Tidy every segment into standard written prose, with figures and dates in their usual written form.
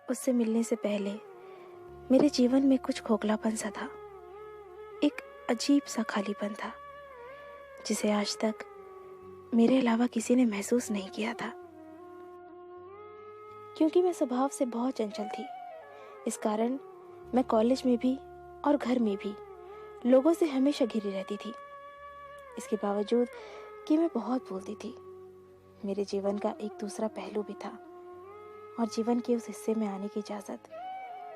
उससे मिलने से पहले मेरे जीवन में कुछ खोखलापन सा था। एक अजीब सा खालीपन था जिसे आज तक मेरे अलावा किसी ने महसूस नहीं किया था। क्योंकि मैं स्वभाव से बहुत चंचल थी, इस कारण मैं कॉलेज में भी और घर में भी लोगों से हमेशा घिरी रहती थी। इसके बावजूद कि मैं बहुत बोलती थी, मेरे जीवन का एक दूसरा पहलू भी था और जीवन के उस हिस्से में आने की इजाजत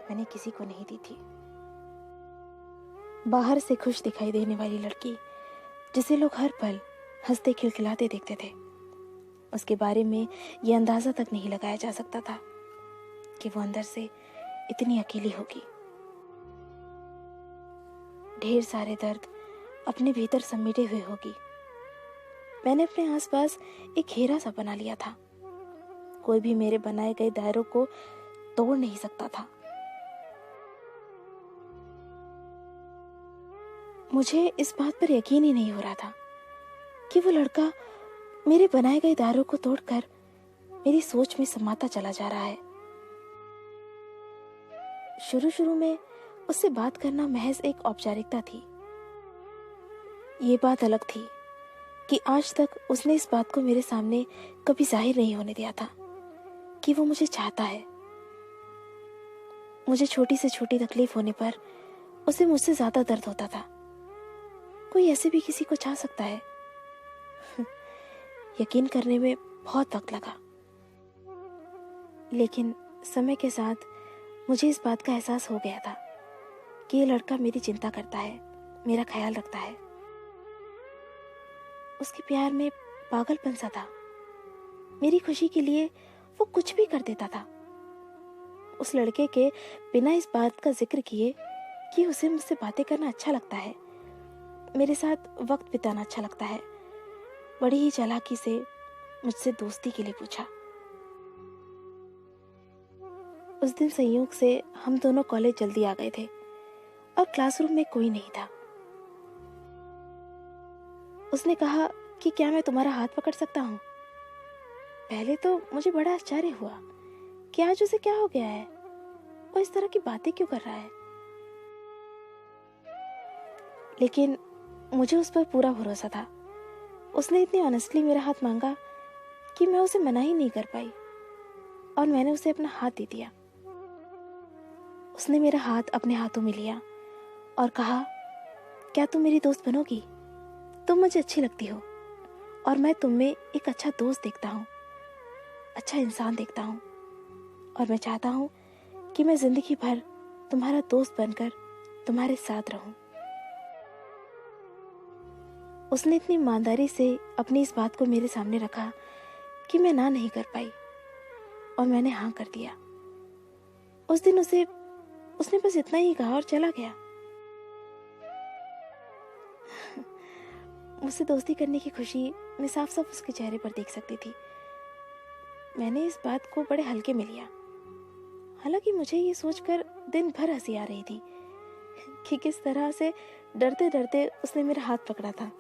मैंने किसी को नहीं दी थी। बाहर से खुश दिखाई देने वाली लड़की जिसे लोग हर पल हंसते खिलखिलाते देखते थे, उसके बारे में यह अंदाजा तक नहीं लगाया जा सकता था कि वो अंदर से इतनी अकेली होगी। ढेर सारे दर्द अपने भीतर समेटे हुए होगी। मैंने अपने आसपास एक घेरा सा बना लिया था। कोई भी मेरे बनाए गए दायरों को तोड़ नहीं सकता था। मुझे इस बात पर यकीन ही नहीं हो रहा था कि वो लड़का मेरे बनाए गए दायरों को तोड़कर मेरी सोच में समाता चला जा रहा है। शुरू शुरू में उससे बात करना महज एक औपचारिकता थी। ये बात अलग थी कि आज तक उसने इस बात को मेरे सामने कभी जाहिर नहीं होने दिया था कि वो मुझे चाहता है। मुझे छोटी से छोटी तकलीफ होने पर उसे मुझसे ज्यादा दर्द होता था। कोई ऐसे भी किसी को चाह सकता है? यकीन करने में बहुत वक्त लगा, लेकिन समय के साथ मुझे इस बात का एहसास हो गया था कि ये लड़का मेरी चिंता करता है, मेरा ख्याल रखता है। उसके प्यार में पागलपन सा था। मेरी खुशी के लिए वो कुछ भी कर देता था। उस लड़के के बिना इस बात का जिक्र किए कि उसे मुझसे बातें करना अच्छा लगता है, मेरे साथ वक्त बिताना अच्छा लगता है, बड़ी ही चालाकी से मुझसे दोस्ती के लिए पूछा। उस दिन संयोग से हम दोनों कॉलेज जल्दी आ गए थे और क्लासरूम में कोई नहीं था। उसने कहा कि क्या मैं तुम्हारा हाथ पकड़ सकता हूँ? पहले तो मुझे बड़ा आश्चर्य हुआ कि आज उसे क्या हो गया है, वो इस तरह की बातें क्यों कर रहा है। लेकिन मुझे उस पर पूरा भरोसा था। उसने इतनी ऑनेस्टली मेरा हाथ मांगा कि मैं उसे मना ही नहीं कर पाई और मैंने उसे अपना हाथ दे दिया। उसने मेरा हाथ अपने हाथों में लिया और कहा, क्या तुम मेरी दोस्त बनोगी? तुम मुझे अच्छी लगती हो और मैं तुम में एक अच्छा दोस्त देखता हूँ, अच्छा इंसान देखता हूँ, और मैं चाहता हूँ कि मैं जिंदगी भर तुम्हारा दोस्त बनकर तुम्हारे साथ रहूं। उसने इतनी ईमानदारी से अपनी इस बात को मेरे सामने रखा कि मैं ना नहीं कर पाई और मैंने हाँ कर दिया। उस दिन उसने बस इतना ही कहा और चला गया। मुझसे दोस्ती करने की खुशी मैं साफ साफ उसके चेहरे पर देख सकती थी। मैंने इस बात को बड़े हल्के में लिया। हालांकि मुझे ये सोचकर दिन भर हंसी आ रही थी कि किस तरह से डरते डरते उसने मेरा हाथ पकड़ा था।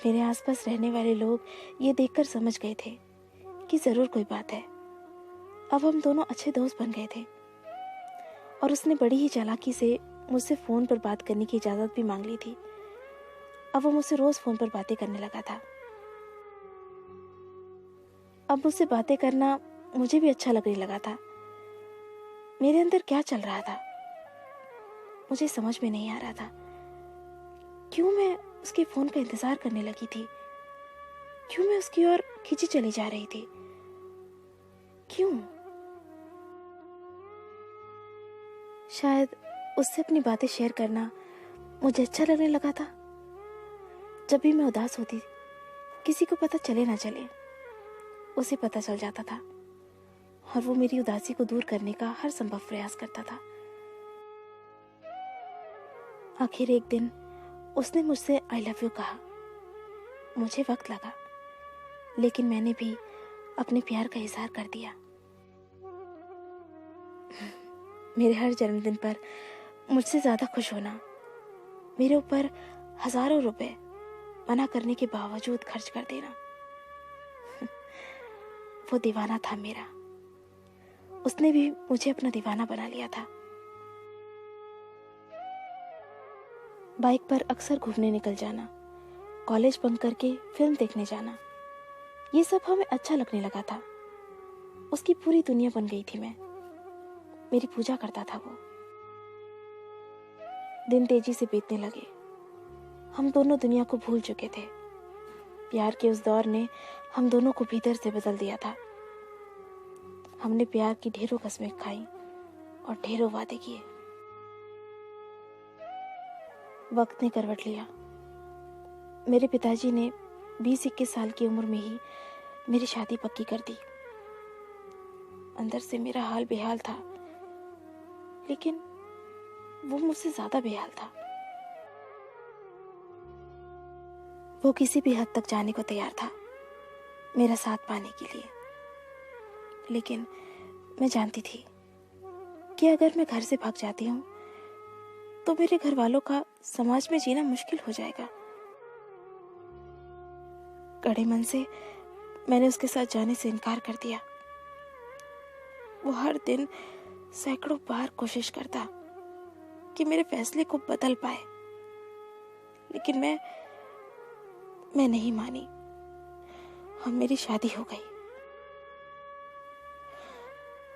मेरे आसपास रहने वाले लोग ये देखकर समझ गए थे कि जरूर कोई बात है। अब हम दोनों अच्छे दोस्त बन गए थे और उसने बड़ी ही चालाकी से मुझसे फोन पर बात करने की इजाजत भी मांग ली थी। अब वो मुझसे रोज फोन पर बातें करने लगा था। अब मुझसे बातें करना मुझे भी अच्छा लगने लगा था। मेरे अंदर क्या चल रहा था मुझे समझ में नहीं आ रहा था। क्यों मैं उसके फोन का इंतजार करने लगी थी? क्यों मैं उसकी ओर खींची चली जा रही थी? क्यों? शायद उससे अपनी बातें शेयर करना मुझे अच्छा लगने लगा था। जब भी मैं उदास होती, किसी को पता चले ना चले, उसे पता चल जाता था और वो मेरी उदासी को दूर करने का हर संभव प्रयास करता था। आखिर एक दिन उसने मुझसे आई लव यू कहा। मुझे वक्त लगा, लेकिन मैंने भी अपने प्यार का इजहार कर दिया। मेरे हर जन्मदिन पर मुझसे ज्यादा खुश होना, मेरे ऊपर हजारों रुपए मना करने के बावजूद खर्च कर देना, वो दीवाना था मेरा। उसने भी मुझे अपना दीवाना बना लिया था। बाइक पर अक्सर घूमने निकल जाना, कॉलेज बंक करके फिल्म देखने जाना, ये सब हमें अच्छा लगने लगा था। उसकी पूरी दुनिया बन गई थी मैं। मेरी पूजा करता था वो। दिन तेजी से बीतने लगे। हम दोनों दुनिया को भूल चुके थे। प्यार के उस दौर ने हम दोनों को भीतर से बदल दिया था। हमने प्यार की ढेरों कसमें खाई और ढेरों वादे किए। वक्त ने करवट लिया। मेरे पिताजी ने 20-21 साल की उम्र में ही मेरी शादी पक्की कर दी। अंदर से मेरा हाल बेहाल था, लेकिन वो मुझसे ज्यादा बेहाल था। वो किसी भी हद तक जाने को तैयार था मेरा साथ पाने के लिए, लेकिन मैं जानती थी कि अगर मैं घर से भाग जाती हूँ तो मेरे घर वालों का समाज में जीना मुश्किल हो जाएगा। कड़े मन से मैंने उसके साथ जाने से इनकार कर दिया। वो हर दिन सैकड़ों बार कोशिश करता कि मेरे फैसले को बदल पाए, लेकिन मैं नहीं मानी। हम मेरी शादी हो गई।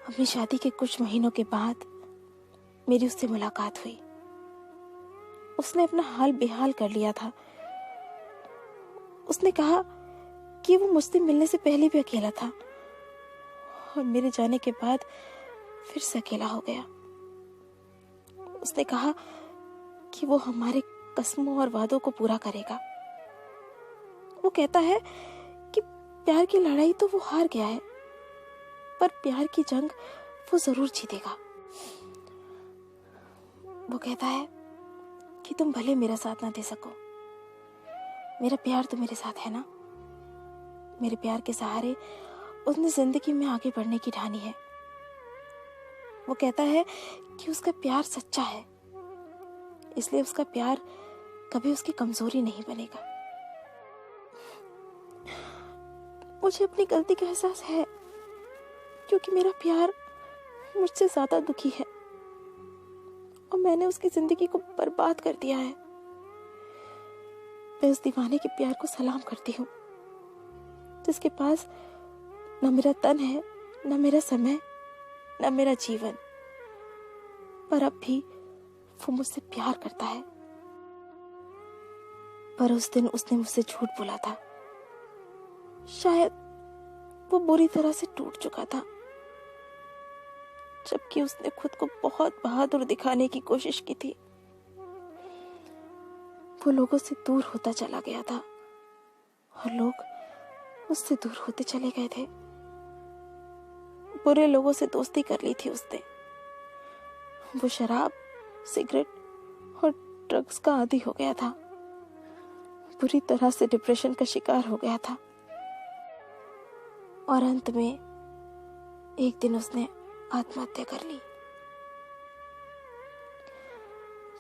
अपनी शादी के कुछ महीनों के बाद मेरी उससे मुलाकात हुई। उसने अपना हाल बेहाल कर लिया था। उसने कहा कि वो मुझसे मिलने से पहले भी अकेला था और मेरे जाने के बाद फिर से अकेला हो गया। उसने कहा कि वो हमारे कस्मों और वादों को पूरा करेगा। वो कहता है कि प्यार की लड़ाई तो वो हार गया है, पर प्यार की जंग वो जरूर जीतेगा। वो कहता है कि तुम भले मेरा साथ ना दे सको, मेरा प्यार तो मेरे साथ है ना। मेरे प्यार के सहारे उसने जिंदगी में आगे बढ़ने की ठानी है। वो कहता है कि उसका प्यार सच्चा है, इसलिए उसका प्यार कभी उसकी कमजोरी नहीं बनेगा। मुझे अपनी गलती का एहसास है, क्योंकि मेरा प्यार मुझसे ज्यादा दुखी है और मैंने उसकी जिंदगी को बर्बाद कर दिया है। मैं उस दीवाने के प्यार को सलाम करती हूँ, जिसके पास न मेरा तन है, न मेरा समय, न मेरा जीवन, पर अब भी वो मुझसे प्यार करता है। पर उस दिन उसने मुझसे झूठ बोला था। शायद वो बुरी तरह से टूट चुका था, जबकि उसने खुद को बहुत बहादुर दिखाने की कोशिश की थी। वो लोगों से दूर होता चला गया था और लोग उससे दूर होते चले गए थे। बुरे लोगों से दोस्ती कर ली थी उसने। वो शराब, सिगरेट और ड्रग्स का आदी हो गया था। बुरी तरह से डिप्रेशन का शिकार हो गया था और अंत में एक दिन उसने आत्महत्या कर ली।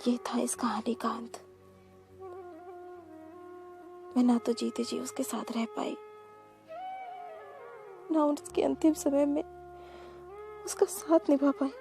ये था इस कहानी का अंत। मैं ना तो जीते जी उसके साथ रह पाई, ना उसके अंतिम समय में उसका साथ निभा पाई।